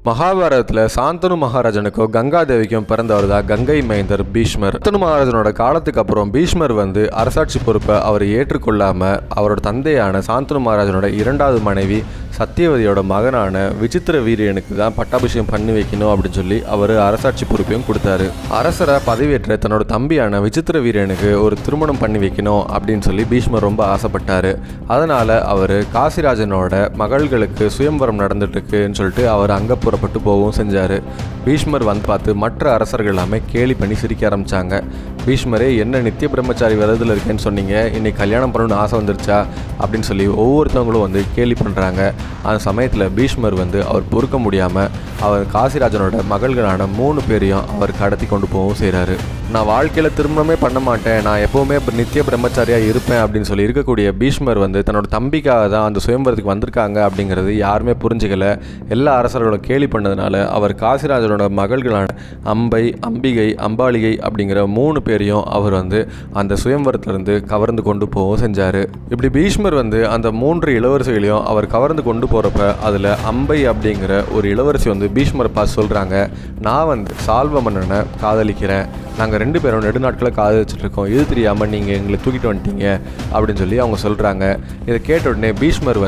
மகாபாரதத்தில் சாந்தனு மகாராஜனுக்கும் கங்காதேவிக்கும் பிறந்தவர் தான் கங்கை மைந்தர் பீஷ்மர். சாந்தனு மகாராஜனோட காலத்துக்கு அப்புறம் பீஷ்மர் அரசாட்சி பொறுப்பை அவர் ஏற்றுக்கொள்ளாமல் அவரோட தந்தையான சாந்தனு மகாராஜனோட இரண்டாவது மனைவி சத்தியவதியோட மகனான விசித்திர வீரியனுக்கு தான் பட்டாபிஷேகம் பண்ணி வைக்கணும் அப்படின்னு சொல்லி அவர் அரசாட்சி பொறுப்பையும் கொடுத்தாரு. அரசரை பதவியேற்ற தன்னோட தம்பியான விசித்திர வீரியனுக்கு ஒரு திருமணம் பண்ணி வைக்கணும் அப்படின்னு சொல்லி பீஷ்மர் ரொம்ப ஆசைப்பட்டாரு. அதனால அவர் காசிராஜனோட மகள்களுக்கு சுயம்வரம் நடந்துட்டு இருக்குன்னு சொல்லிட்டு அவர் அங்கே புறப்பட்டு போகவும் செஞ்சார். பீஷ்மர் பார்த்து மற்ற அரசர்கள் எல்லாமே கேலி பண்ணி சிரிக்க ஆரம்பித்தாங்க. பீஷ்மரே, என்ன நித்திய பிரம்மச்சாரி விரதத்தில் இருக்கேன்னு சொன்னீங்க, இன்னைக்கு கல்யாணம் பண்ணணும்னு ஆசை வந்துருச்சா அப்படின்னு சொல்லி ஒவ்வொருத்தவங்களும் கேலி பண்ணுறாங்க. அந்த சமயத்தில் பீஷ்மர் அவர் பொறுக்க முடியாமல் அவர் காசிராஜனோட மகள்களான 3 பேரையும் அவர் கடத்தி கொண்டு போகவும் செய்கிறாரு. நான் வாழ்க்கையில் திருமணமே பண்ண மாட்டேன், நான் எப்போவுமே நித்திய பிரம்மச்சாரியாக இருப்பேன் அப்படின்னு சொல்லி இருக்கக்கூடிய பீஷ்மர் தன்னோட தம்பிக்காக தான் அந்த சுயம்வரத்துக்கு வந்திருக்காங்க அப்படிங்கிறது யாருமே புரிஞ்சுக்கல. எல்லா அரசர்களும் கேலி பண்ணதுனால அவர் காசிராஜனோட மகள்களான அம்பை, அம்பிகை, அம்பாலிகை அப்படிங்கிற 3 பேரையும் அவர் அந்த சுயம்வரத்திலிருந்து கவர்ந்து கொண்டு போகவும் செஞ்சார். இப்படி பீஷ்மர் அந்த 3 இளவரசிகளையும் அவர் கவர்ந்து கொண்டு போகிறப்ப அதில் அம்பை அப்படிங்கிற ஒரு இளவரசி பீஷ்மரை பார்த்து சொல்கிறாங்க, நான் சால்வ மன்னனை காதலிக்கிறேன், நாங்கள் 2 பேரும் நெடுநாட்களை காதலிச்சுட்டு இருக்கோம், இது தெரியாமல் நீங்கள் எங்களை தூக்கிட்டு வந்துட்டீங்க அப்படின்னு சொல்லி அவங்க சொல்கிறாங்க. இதை கேட்ட உடனே பீஷ்மர்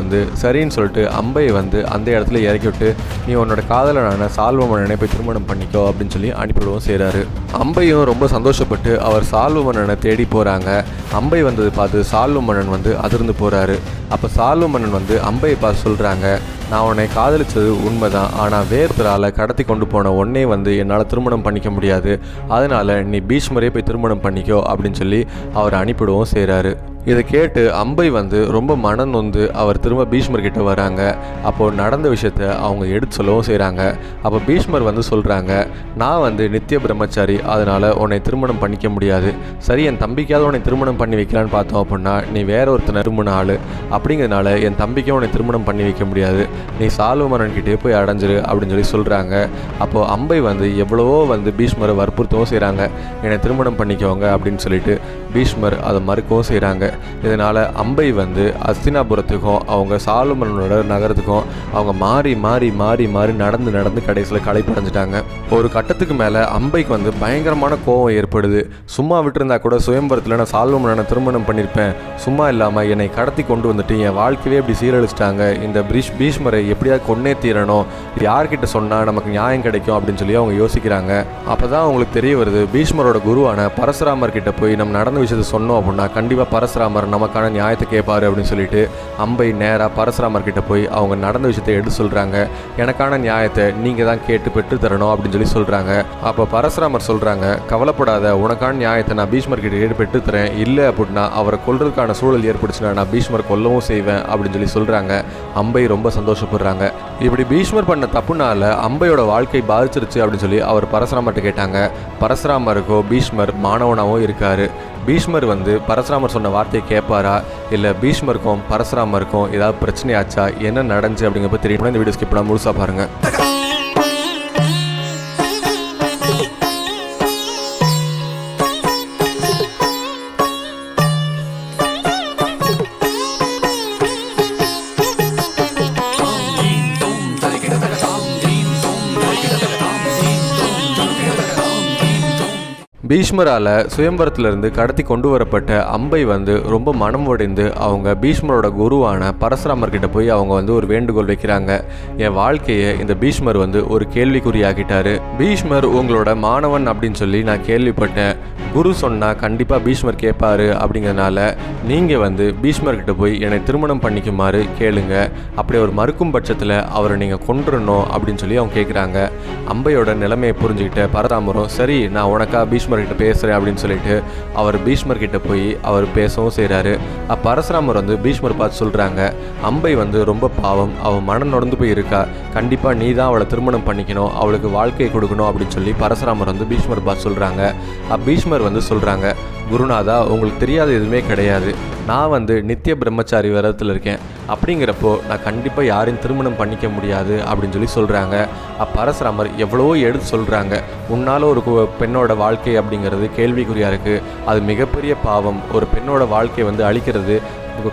சரின்னு சொல்லிட்டு அம்பையை அந்த இடத்துல இறக்கி விட்டு, நீ உன்னோட காதலனான சால்வ மன்னனை போய் திருமணம் பண்ணிக்கோ அப்படின்னு சொல்லி அனுப்பிவிடவும் செய்கிறாரு. அம்பையும் ரொம்ப சந்தோஷப்பட்டு அவர் சால்வ மன்னனை தேடி போகிறாங்க. அம்பை வந்தது பார்த்து சால்வ மன்னன் அதிர்ந்து போகிறாரு. அப்போ சால்வ மன்னன் அம்பையை பார்த்து சொல்கிறாங்க, நான் உன்னை காதலிச்சது உண்மைதான், ஆனால் வேறொருத்தரால் கடத்தி கொண்டு போன உடனே என்னால் திருமணம் பண்ணிக்க முடியாது, அதனால் நீ பீஷ்மரே போய் திருமணம் பண்ணிக்கோ அப்படின்னு சொல்லி அவர் அனுப்பிவிடவும் செய்கிறாரு. இதை கேட்டு அம்பை ரொம்ப மனம் நொந்து அவர் திரும்ப பீஷ்மர் கிட்ட வராங்க. அப்போது நடந்த விஷயத்த அவங்க எடுத்து சொல்லவும் செய்கிறாங்க. அப்போ பீஷ்மர் சொல்கிறாங்க, நான் நித்திய பிரம்மச்சாரி, அதனால் உன்னை திருமணம் பண்ணிக்க முடியாது, சரி என் தம்பிக்காவது உன்னை திருமணம் பண்ணி வைக்கலான்னு பார்த்தோம் அப்படின்னா நீ வேற ஒருத்தர் திருமண ஆள், அப்படிங்கிறதுனால என் தம்பிக்கும் உன்னை திருமணம் பண்ணி வைக்க முடியாது, நீ சால்வ மன்னன்கிட்டே போய் அடைஞ்சிரு அப்படின்னு சொல்லி சொல்கிறாங்க. அப்போது அம்பை எவ்வளவோ பீஷ்மரை வற்புறுத்தவும் செய்கிறாங்க, என்னை திருமணம் பண்ணிக்கோங்க அப்படின்னு சொல்லிட்டு பீஷ்மர் அதை மறுக்கவும் செய்கிறாங்க. இதனால் அம்பை அஸ்தினாபுரத்துக்கும் அவங்க சால்வ மன்னனோட நகரத்துக்கும் அவங்க மாறி மாறி மாறி மாறி நடந்து நடந்து கடைசியில் களைப்படைஞ்சிட்டாங்க. ஒரு கட்டத்துக்கு மேலே அம்பைக்கு பயங்கரமான கோபம் ஏற்படுது. சும்மா விட்டுருந்தா கூட சுயம்பரத்தில் நான் சால்வ மன்னனை திருமணம் பண்ணியிருப்பேன், சும்மா இல்லாமல் என்னை கடத்தி கொண்டு வந்துட்டு என் வாழ்க்கையே இப்படி சீரழிச்சிட்டாங்க, இந்த பீஷ்மரை எப்படியாவது கொன்னே தீரணும், யார்கிட்ட சொன்னால் நமக்கு நியாயம் கிடைக்கும் அப்படின்னு சொல்லி அவங்க யோசிக்கிறாங்க. அப்போ தான் அவங்களுக்கு தெரிய வருது, பீஷ்மரோட குருவான பரசுராமர் கிட்ட போய் நம்ம நடந்த விஷயத்தை சொன்னோம் அப்படின்னா கண்டிப்பாக பரசுராமர் நமக்கான நியாயத்தை கேட்பாரு அப்படின்னு சொல்லிட்டு அம்பை நேராக பரசுராமர் கிட்ட போய் அவங்க நடந்த விஷயத்தை எடுத்து சொல்கிறாங்க. எனக்கான நியாயத்தை நீங்கள் தான் கேட்டு பெற்று தரணும் அப்படின்னு சொல்லி சொல்கிறாங்க. அப்போ பரசுராமர் சொல்கிறாங்க, கவலைப்படாத, உனக்கான நியாயத்தை நான் பீஷ்மர் கிட்ட கேட்டு பெற்று தரேன், இல்லை அப்படின்னா அவரை கொல்றதுக்கான சூழல் ஏற்படுச்சுன்னா நான் பீஷ்மர் கொல்லவும் செய்வேன் அப்படின்னு சொல்லி சொல்கிறாங்க. அம்பை ரொம்ப சந்தோஷப்படுறாங்க. இப்படி பீஷ்மர் பண்ண தப்புனால அம்பையோட வாழ்க்கை பாதிச்சிருச்சு அப்படின்னு சொல்லி அவர் பரசுராமர்கிட்ட கேட்டாங்க. பரசுராமருக்கோ பீஷ்மர் மாணவனாகவும் இருக்காரு. பீஷ்மர் பரசுராமர் சொன்ன வார்த்தையை கேட்பாரா, இல்லை பீஷ்மருக்கும் பரசுராமருக்கும் ஏதாவது பிரச்சனையாச்சா, என்ன நடந்துச்சு அப்படிங்கிறப்ப தெரியும். இந்த வீடியோ ஸ்கிப் பண்ணாம முழுசாக பாருங்கள். பீஷ்மரால் சுயம்பரத்திலிருந்து கடத்தி கொண்டு வரப்பட்ட அம்பை ரொம்ப மனம் உடைந்து அவங்க பீஷ்மரோட குருவான பரசுராமர் கிட்ட போய் அவங்க ஒரு வேண்டுகோள் வைக்கிறாங்க. என் வாழ்க்கையை இந்த பீஷ்மர் ஒரு கேள்விக்குறியாக்கிட்டாரு. பீஷ்மர் உங்களோட மாணவன் அப்படின்னு சொல்லி நான் கேள்விப்பட்டேன், குரு சொன்னால் கண்டிப்பாக பீஷ்மர் கேட்பாரு, அப்படிங்கிறதுனால நீங்கள் பீஷ்மர்கிட்ட போய் என்னை திருமணம் பண்ணிக்குமாறு கேளுங்க, அப்படி அவர் மறுக்கும் பட்சத்தில் அவரை நீங்கள் கொன்றுடணும் அப்படின்னு சொல்லி அவங்க கேட்குறாங்க. அம்பையோட நிலைமையை புரிஞ்சுக்கிட்ட பரசுராமரும் சரி நான் உனக்காக பீஷ்மர்கிட்ட பேசுகிறேன் அப்படின்னு சொல்லிட்டு அவர் பீஷ்மர்கிட்ட போய் அவர் பேசவும் செய்கிறாரு. பரசுராமர் பீஷ்மர் பார்த்து சொல்கிறாங்க, அம்பை ரொம்ப பாவம், அவன் மனம் நொந்து போய் இருக்கா, கண்டிப்பாக நீ தான் அவளை திருமணம் பண்ணிக்கணும், அவளுக்கு வாழ்க்கையை கொடுக்கணும் அப்படின்னு சொல்லி பரசுராமர் பீஷ்மர் பார்த்து சொல்கிறாங்க. பீஷ்மர் சொல்கிறாங்க, குருநாதா உங்களுக்கு தெரியாத எதுவுமே கிடையாது, நான் நித்திய பிரம்மச்சாரி விரதத்தில் இருக்கேன், அப்படிங்கிறப்போ நான் கண்டிப்பாக யாரையும் திருமணம் பண்ணிக்க முடியாது அப்படின்னு சொல்லி சொல்கிறாங்க. பரசுராமர் எவ்வளவோ எடுத்து சொல்கிறாங்க, உன்னால் ஒரு பெண்ணோட வாழ்க்கை அப்படிங்கிறது கேள்விக்குறியாக இருக்குது, அது மிகப்பெரிய பாவம், ஒரு பெண்ணோட வாழ்க்கையை அழிக்கிறது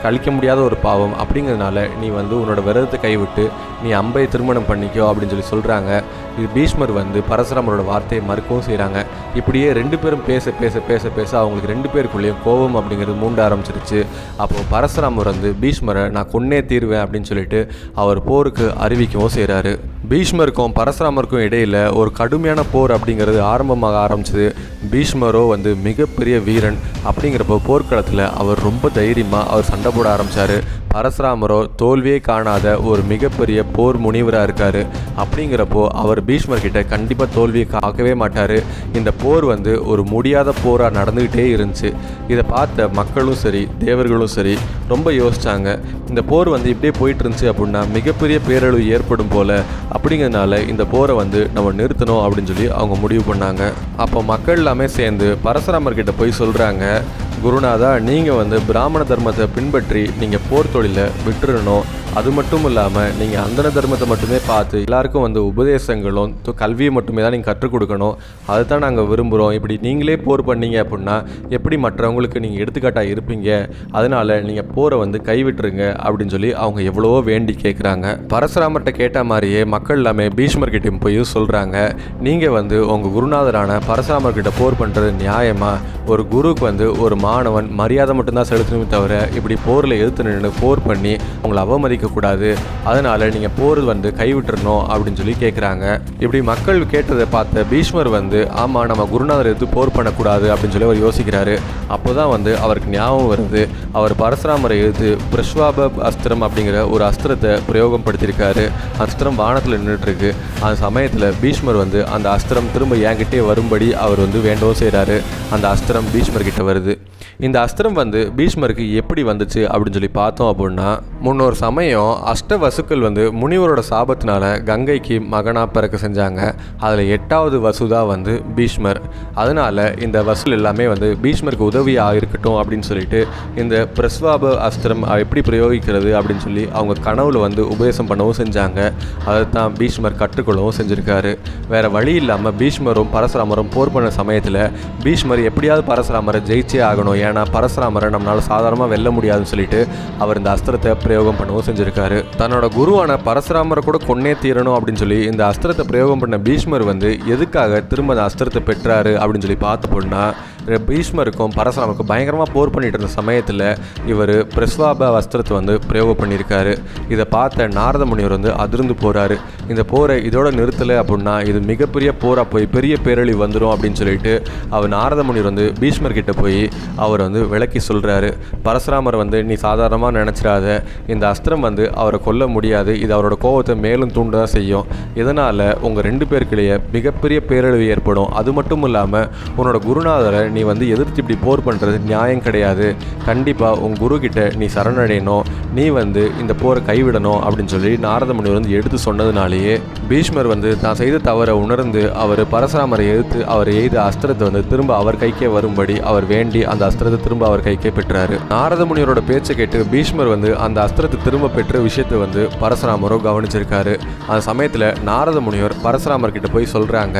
கழிக்க முடியாத ஒரு பாவம். அப்படிங்கிறதுனால நீ வந்து உன்னோட விரதத்தை கைவிட்டு நீ அம்பை திருமணம் பண்ணிக்கோ அப்படின்னு சொல்லி சொல்கிறாங்க. இது பீஷ்மர் வந்து பரசுராமரோட வார்த்தையை மறுக்கவும் செய்கிறாங்க. இப்படியே 2 பேரும் பேச பேச பேச பேச அவங்களுக்கு 2 பேருக்குள்ளேயும் கோபம் அப்படிங்கிறது மூண்ட ஆரம்பிச்சிருச்சு. அப்போது பரசுராமர் வந்து பீஷ்மரை நான் கொன்னே தீர்வேன் அப்படின்னு சொல்லிட்டு அவர் போருக்கு அறிவிக்கவும் செய்கிறாரு. பீஷ்மருக்கும் பரசுராமருக்கும் இடையில் ஒரு கடுமையான போர் அப்படிங்கிறது ஆரம்பமாக ஆரம்பிச்சது. பீஷ்மரோ வந்து மிகப்பெரிய வீரன். அப்படிங்கிறப்போ போர்க்களத்தில் அவர் ரொம்ப தைரியமாக அவர் சண்டை போட ஆரம்பித்தார். பரசுராமரோ தோல்வியே காணாத ஒரு மிகப்பெரிய போர் முனிவராக இருக்கார். அப்படிங்கிறப்போ அவர் பீஷ்மர்கிட்ட கண்டிப்பாக தோல்வியை காக்கவே மாட்டார். இந்த போர் வந்து ஒரு முடியாத போராக நடந்துக்கிட்டே இருந்துச்சு. இதை பார்த்த மக்களும் சரி தேவர்களும் சரி ரொம்ப யோசித்தாங்க. இந்த போர் வந்து இப்படியே போயிட்டு இருந்துச்சு அப்படின்னா மிகப்பெரிய பேரழிவு ஏற்படும் போல். அப்படிங்கிறதுனால இந்த போரை வந்து நம்ம நிறுத்தணும் அப்படின்னு சொல்லி அவங்க முடிவு பண்ணாங்க. அப்போ மக்கள் எல்லாமே சேர்ந்து பரசுராமர்கிட்ட போய் சொல்கிறாங்க, குருநாதா, நீங்கள் வந்து பிராமண தர்மத்தை பின்பற்றி நீங்கள் போர் தொழிலை விட்டுறணும். அது மட்டும் இல்லாமல் நீங்கள் அந்தன தர்மத்தை மட்டுமே பார்த்து எல்லாருக்கும் வந்து உபதேசங்களும் கல்வியை மட்டுமே தான் நீங்கள் கற்றுக் கொடுக்கணும். அதை தான் நாங்கள் விரும்புகிறோம். இப்படி நீங்களே போர் பண்ணீங்க அப்படின்னா எப்படி மற்றவங்களுக்கு நீங்கள் எடுத்துக்காட்டாக இருப்பீங்க? அதனால் நீங்கள் போரை வந்து கைவிட்டுருங்க அப்படின்னு சொல்லி அவங்க எவ்வளவோ வேண்டி கேட்குறாங்க. பரசுராமர்கிட்ட கேட்ட மாதிரியே மக்கள் எல்லாமே பீஷ்மர்கிட்டையும் போய் சொல்கிறாங்க, நீங்கள் வந்து உங்கள் குருநாதரான பரசுராமர்கிட்ட போர் பண்ணுறது நியாயமா? ஒரு குருவுக்கு வந்து ஒரு மாணவன் மரியாதை மட்டும்தான் செலுத்தணுமே தவிர இப்படி போரில் எதிர்த்து நின்று போர் பண்ணி அவங்களை அவமதிக்கக்கூடாது. அதனால் நீங்கள் போர் வந்து கைவிட்டுறணும் அப்படின்னு சொல்லி கேட்குறாங்க. இப்படி மக்கள் கேட்டதை பார்த்த பீஷ்மர் வந்து ஆமாம், நம்ம குருநாதர் எதிர்த்து போர் பண்ணக்கூடாது அப்படின்னு சொல்லி அவர் யோசிக்கிறாரு. அப்போ தான் வந்து அவருக்கு ஞாபகம் வருது, அவர் பரசுராமரை எதிர்த்து பிரஸ்வாப அஸ்திரம் அப்படிங்கிற ஒரு அஸ்திரத்தை பிரயோகம் படுத்தியிருக்காரு. அஸ்திரம் வானத்தில் நின்றுட்டுருக்கு. அந்த சமயத்தில் பீஷ்மர் வந்து அந்த அஸ்திரம் திரும்ப என்கிட்டே வரும்படி அவர் வந்து வேண்டவும் செய்கிறாரு. அந்த அஸ்திரம் பீஷ்மர்கிட்ட வருது. இந்த அஸ்திரம் வந்து பீஷ்மருக்கு எப்படி வந்துச்சு அப்படின்னு சொல்லி பார்த்தோம் அப்படின்னா, முன்னொரு சமயம் அஷ்டவசுக்கள் வந்து முனிவரோட சாபத்தினால கங்கைக்கு மகனாக பிறக்க செஞ்சாங்க. அதில் 8வது வசு தான் வந்து பீஷ்மர். அதனால் இந்த வசூல் எல்லாமே வந்து பீஷ்மருக்கு உதவியாக இருக்கட்டும் அப்படின்னு சொல்லிட்டு இந்த பிரஸ்வாப அஸ்திரம் எப்படி பிரயோகிக்கிறது அப்படின்னு சொல்லி அவங்க கனவுல வந்து உபதேசம் பண்ணவும் செஞ்சாங்க. அதை தான் பீஷ்மர் கற்றுக்கொள்ளவும் செஞ்சுருக்காரு. வேறு வழி இல்லாமல் பீஷ்மரும் பரசுராமரும் போர் பண்ண சமயத்தில் பீஷ்மர் எப்படியாவது பரசுராமரை ஜெயிச்சே ஆகணும், ஏன்னா பரசுராமரை நம்மளால் சாதாரணமாக வெல்ல முடியாதுன்னு சொல்லிட்டு அவர் இந்த அஸ்திரத்தை பிரயோகம் பண்ணவும் செஞ்சுருக்காரு. தன்னோட குருவான பரசுராமரை கூட கொன்னே தீரணும் அப்படின்னு சொல்லி இந்த அஸ்திரத்தை பிரயோகம் பண்ண பீஷ்மர் வந்து எதுக்காக திரும்ப அந்த அஸ்திரத்தை பெற்றாரு அப்படின்னு சொல்லி பார்த்தோம்னா, பீஷ்மருக்கும் பரசுராமருக்கும் பயங்கரமாக போர் பண்ணிட்டு இருந்த சமயத்தில் இவர் பிரஸ்வாப அஸ்திரத்தை வந்து பிரயோகம் பண்ணியிருக்காரு. இதை பார்த்த நாரத முனிவர் வந்து அதிர்ந்து போகிறாரு. இந்த போரை இதோட நிறுத்தலை அப்படின்னா இது மிகப்பெரிய போராக போய் பெரிய பேரழிவு வந்துடும் அப்படின்னு சொல்லிட்டு அவர் நாரத முனிவர் வந்து பீஷ்மர்கிட்ட போய் அவர் வந்து விளக்கி சொல்கிறாரு. பரசுராமர் வந்து நீ சாதாரணமாக நினச்சிடாத, இந்த அஸ்திரம் வந்து அவரை கொல்ல முடியாது, இது அவரோட கோபத்தை மேலும் தூண்ட தான் செய்யும். இதனால் உங்கள் 2 பேருக்கிடையே மிகப்பெரிய பேரழிவு ஏற்படும். அது மட்டும் இல்லாமல் உன்னோட குருநாதரை நீ வந்து எதிர்த்து இப்படி போர் பண்ணுறது நியாயம் கிடையாது. கண்டிப்பாக உன் குரு கிட்ட நீ சரணடையணும், நீ வந்து இந்த போரை கைவிடணும் அப்படின்னு சொல்லி நாரத முனிவர் வந்து எடுத்து சொன்னதுனாலேயே பீஷ்மர் வந்து தான் செய்த தவறை உணர்ந்து அவர் பரசுராமரை எதிர்த்து அவர் எய்த அஸ்திரத்தை வந்து திரும்ப அவர் கைக்கே வரும்படி அவர் வேண்டி அந்த அஸ்திரத்தை திரும்ப அவர் கைக்கே பெற்றாரு. நாரத முனிவரோட பேச்சை கேட்டு பீஷ்மர் வந்து அந்த அஸ்திரத்தை திரும்ப பெற்ற விஷயத்தை வந்து பரசுராமரும் கவனிச்சிருக்காரு. அந்த சமயத்தில் நாரத முனிவர் பரசுராமர் கிட்ட போய் சொல்கிறாங்க,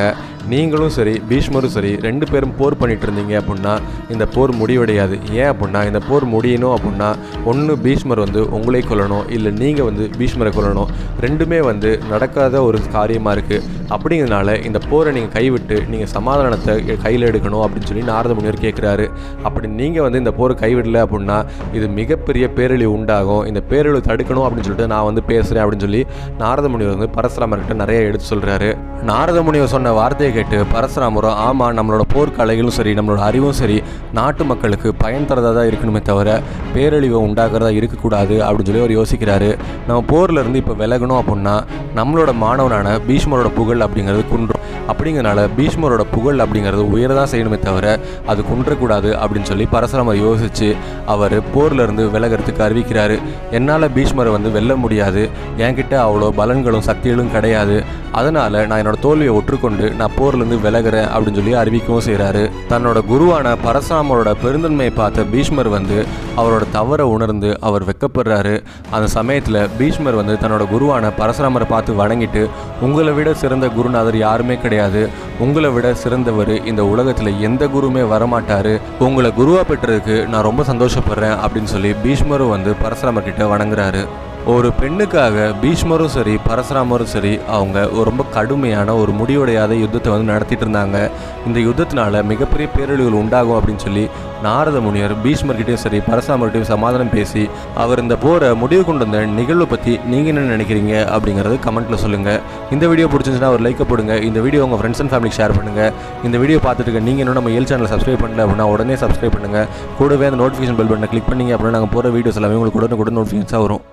நீங்களும் சரி பீஷ்மரும் சரி 2 பேரும் போர் பண்ணிட்டு இருந்தீங்க அப்படின்னா இந்த போர் முடிவடையாது. ஏன் அப்படின்னா இந்த போர் முடியணும் அப்படின்னா ஒன்று பீஷ்மர் வந்து உங்களை கொல்லணும், இல்லை நீங்கள் வந்து பீஷ்மரை கொல்லணும். 2மே வந்து நடக்காத ஒரு காரியமாக இருக்குது. அப்படிங்கிறதுனால இந்த போரை நீங்கள் கைவிட்டு நீங்கள் சமாதானத்தை கையில் எடுக்கணும் அப்படின்னு சொல்லி நாரத முனிவர் கேட்குறாரு. அப்படி நீங்கள் வந்து இந்த போரை கைவிடலை அப்படின்னா இது மிகப்பெரிய பேரழிவு உண்டாகும். இந்த பேரழிவு தடுக்கணும் அப்படின்னு சொல்லிட்டு நான் வந்து பேசுகிறேன் அப்படின்னு சொல்லி நாரத முனிவர் வந்து பரசுராமர்கிட்ட நிறைய எடுத்து சொல்கிறாரு. நாரத முனிவர் சொன்ன வார்த்தையை கேட்டு பரசுராமரும் ஆமாம், நம்மளோட போர்க்கலைகளும் சரி நம்மளோட அறிவும் சரி நாட்டு மக்களுக்கு பயன் தரதாக தான் இருக்கணுமே தவிர பேரழிவை உண்டாகிறதா இருக்கக்கூடாது அப்படின்னு சொல்லி அவர் யோசிக்கிறாரு. நம்ம போர்லேருந்து இப்போ விலகணும் அப்படின்னா நம்மளோட மாணவனான பீஷ்மரோட புகழ் அப்படிங்கிறது குன்றும். அப்படிங்கிறனால பீஷ்மரோட புகழ் அப்படிங்கிறது உயரதான் செய்யணுமே தவிர அது குன்றக்கூடாது அப்படின்னு சொல்லி பரசுராமர் யோசித்து அவர் போர்லேருந்து விலகிறதுக்கு அறிவிக்கிறாரு. என்னால் பீஷ்மரை வந்து வெல்ல முடியாது, என்கிட்ட அவ்வளோ பலன்களும் சக்திகளும் கிடையாது, அதனால் நான் என்னோட தோல்வியை ஒற்றுக்கொண்டு நான் போர்லேருந்து விலகிறேன் அப்படின்னு சொல்லி அறிவிக்கவும் செய்கிறாரு. தன்னோட குருவான பரசுராமரோட பெருந்தன்மையை பார்த்த பீஷ்மர் வந்து அவரோட தவறை உணர்ந்து அவர் வெக்கப்படுறாரு. அந்த சமயத்தில் பீஷ்மர் வந்து தன்னோட குருவான பரசுராமரை பார்த்து வணங்கிட்டு, உங்களை விட சிறந்த குருநாதர் யாருமே கிடையாது, உங்களை விட சிறந்தவர் இந்த உலகத்தில் எந்த குருவுமே வரமாட்டார், உங்களை குருவாக பெற்றதுக்கு நான் ரொம்ப சந்தோஷப்படுறேன் அப்படின்னு சொல்லி பீஷ்மரும் வந்து பரசுராமர் கிட்ட வணங்குறாரு. ஒரு பெண்ணுக்காக பீஷ்மரும் சரி பரசுராமரும் சரி அவங்க ரொம்ப கடுமையான ஒரு முடிவுடையாத யுத்தத்தை வந்து நடத்திட்டு இருந்தாங்க. இந்த யுத்தத்தினால மிகப்பெரிய பேரழிவுகள் உண்டாகும் அப்படின்னு சொல்லி நாரத முனிவர் பீஷ்மர்கிட்டையும் சரி பரசுராமர்கிட்டையும் சமாதானம் பேசி அவர் இந்த போரை முடிவு கொண்டு வந்த நிகழ்வை பற்றி நீங்கள் என்ன நினைக்கிறீங்க அப்படிங்கிறது கமெண்ட்டில் சொல்லுங்கள். இந்த வீடியோ பிடிச்சிருந்துச்சுன்னா ஒரு லைக்கை போடுங்க. இந்த வீடியோ உங்கள் ஃப்ரெண்ட்ஸ் அண்ட் ஃபேமிலிக்கு ஷேர் பண்ணுங்கள். இந்த வீடியோ பார்த்துட்டு நீங்கள் இன்னும் நம்ம சேனலை சப்ஸ்கிரைப் பண்ணல அப்படின்னா உடனே சப்ஸ்கிரைப் பண்ணுங்கள். கூடவே அந்த நோட்டிஃபிகேஷன் பெல் பட்டனை கிளிக் பண்ணிங்க அப்படின்னா நாங்கள் போகிற வீடியோஸ் எல்லாமே உங்களுக்கு உடனே நோட்டிஃபிகேஷன்ஸாக வரும்.